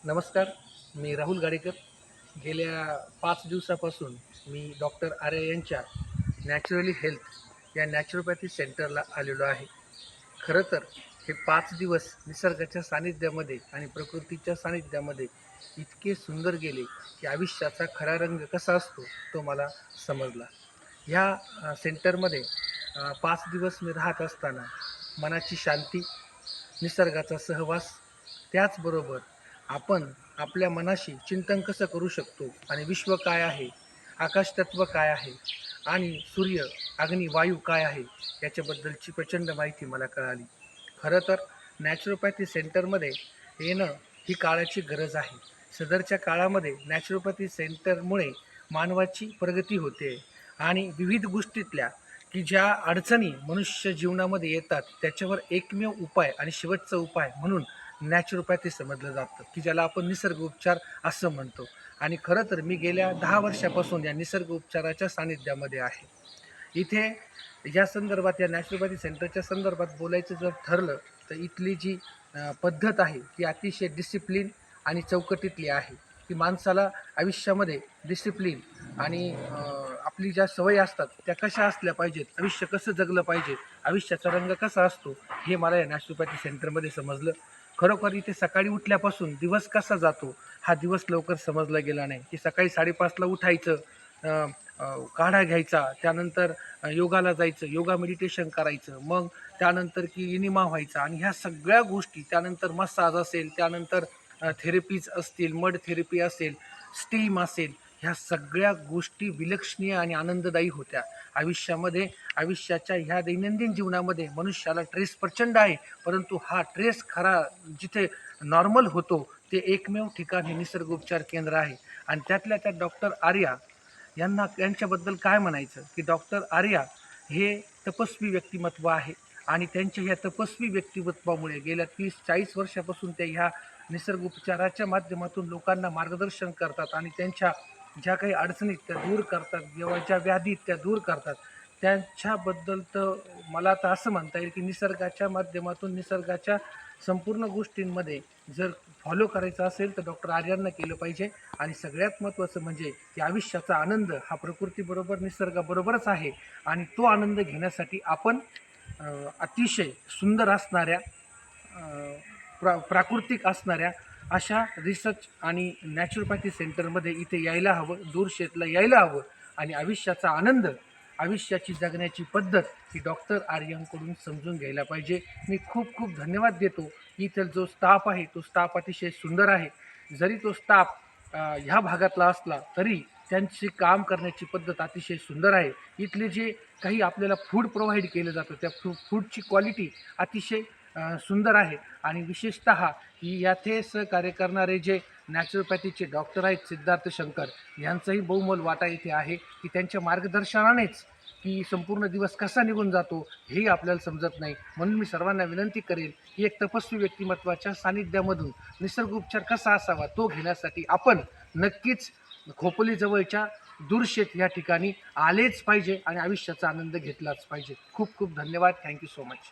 नमस्कार. मी राहुल गाडेकर. गेल्या 5 दिवसापासून मी डॉक्टर आर्य यांच्या नॅचरली हेल्थ या नॅचरोपॅथी सेंटरला आलेलो आहे. खरं तर हे 5 दिवस निसर्गाच्या सानिध्यामध्ये आणि प्रकृतीच्या सानिध्यामध्ये इतके सुंदर गेले, की आयुष्याचा खरा रंग कसा असतो तो मला समजला. ह्या सेंटरमध्ये 5 दिवस मी राहत असताना मनाची शांती, निसर्गाचा सहवास, त्याचबरोबर आपण आपल्या मनाशी चिंतन कसं करू शकतो आणि विश्व काय आहे, आकाशतत्व काय आहे आणि सूर्य, अग्नी, वायू काय आहे याच्याबद्दलची प्रचंड माहिती मला कळाली. खरं तर नॅचरोपॅथी सेंटरमध्ये येणं ही काळाची गरज आहे. सदरच्या काळामध्ये नॅचरोपॅथी सेंटरमुळे मानवाची प्रगती होते आणि विविध गोष्टीतल्या की ज्या अडचणी मनुष्य जीवनामध्ये येतात त्याच्यावर एकमेव उपाय आणि शेवटचा उपाय म्हणून नॅचरोपॅथी समजलं जातं, की ज्याला आपण निसर्ग उपचार असं म्हणतो. आणि खरं तर मी गेल्या 10 वर्षापासून या निसर्ग उपचाराच्या सानिध्यामध्ये आहे. इथे या संदर्भात या नॅचरोपॅथी सेंटरच्या संदर्भात बोलायचं जर ठरलं तर इथली जी पद्धत आहे ती अतिशय डिसिप्लिन आणि चौकटीतली आहे, की माणसाला आयुष्यामध्ये डिसिप्लिन आणि आपली ज्या सवयी असतात त्या कशा असल्या पाहिजेत, आयुष्य कसं जगलं पाहिजे, आयुष्याचा रंग कसा असतो हे मला या नॅचरोपॅथी सेंटरमध्ये समजलं. खरोखर इथे सकाळी उठल्यापासून दिवस कसा जातो हा दिवस लवकर समजला गेला नाही, की सकाळी 5:30ला उठायचं, अ, काढा घ्यायचा, त्यानंतर योगाला जायचं, योगा मेडिटेशन करायचं, मग त्यानंतर की इनिमा व्हायचा आणि ह्या सगळ्या गोष्टी, त्यानंतर मसाज असेल, त्यानंतर थेरपीज असतील, मड थेरपी असेल, स्टीम असेल, ह्या सगळ्या गोष्टी विलक्षणीय आणि आनंददायी होत्या. आयुष्यामध्ये आयुष्याच्या ह्या दैनंदिन जीवनामध्ये मनुष्याला ट्रेस प्रचंड आहे, परंतु हा ट्रेस खरा जिथे नॉर्मल होतो ते एकमेव ठिकाण हे निसर्ग उपचार केंद्र आहे. आणि त्यातल्या त्यात डॉक्टर आर्या यांच्याबद्दल काय म्हणायचं, की डॉक्टर आर्या हे तपस्वी व्यक्तिमत्व आहे आणि त्यांच्या ह्या तपस्वी व्यक्तिमत्वामुळे गेल्या 30-40 वर्षापासून ते ह्या निसर्ग उपचाराच्या माध्यमातून लोकांना मार्गदर्शन करतात आणि त्यांच्या ज्या काही अडचणीत त्या दूर करतात किंवा ज्या व्याधीत त्या दूर करतात. त्यांच्याबद्दल तर मला तर असं म्हणता येईल, की निसर्गाच्या माध्यमातून निसर्गाच्या संपूर्ण गोष्टींमध्ये जर फॉलो करायचं असेल तर डॉक्टर आर्यांना केलं पाहिजे. आणि सगळ्यात महत्त्वाचं म्हणजे की आयुष्याचा आनंद हा प्रकृतीबरोबर निसर्गाबरोबरच आहे आणि तो आनंद घेण्यासाठी आपण अतिशय सुंदर असणाऱ्या प्राकृतिक असणाऱ्या अशा रिसर्च आणि नॅचरोपॅथी सेंटरमध्ये इथे यायला हवं, दूरशेतला यायला हवं आणि आयुष्याचा आनंद, आयुष्याची जगण्याची पद्धत ही डॉक्टर आर्यांकडून समजून घ्यायला पाहिजे. मी खूप खूप धन्यवाद देतो. इथं जो स्टाफ आहे तो स्टाफ अतिशय सुंदर आहे. जरी तो स्टाफ ह्या भागातला असला तरी त्यांची काम करण्याची पद्धत अतिशय सुंदर आहे. इथले जे काही आपल्याला फूड प्रोव्हाईड केलं जातं त्या फूडची क्वालिटी अतिशय सुंदर आहे आणि विशेषतः की याथे सहकार्य करणारे जे नॅचरोपॅथीचे डॉक्टर आहेत सिद्धार्थ शंकर, यांचाही बहुमोल वाटा इथे आहे, की त्यांच्या मार्गदर्शनानेच की संपूर्ण दिवस कसा निघून जातो हेही आपल्याला समजत नाही. म्हणून मी सर्वांना विनंती करेल, की एक तपस्वी व्यक्तिमत्वाच्या सानिध्यामधून निसर्गोपचार कसा असावा तो घेण्यासाठी आपण नक्कीच खोपोलीजवळच्या दूरशेत या ठिकाणी आलेच पाहिजे आणि आयुष्याचा आनंद घेतलाच पाहिजे. खूप खूप धन्यवाद. Thank you so much.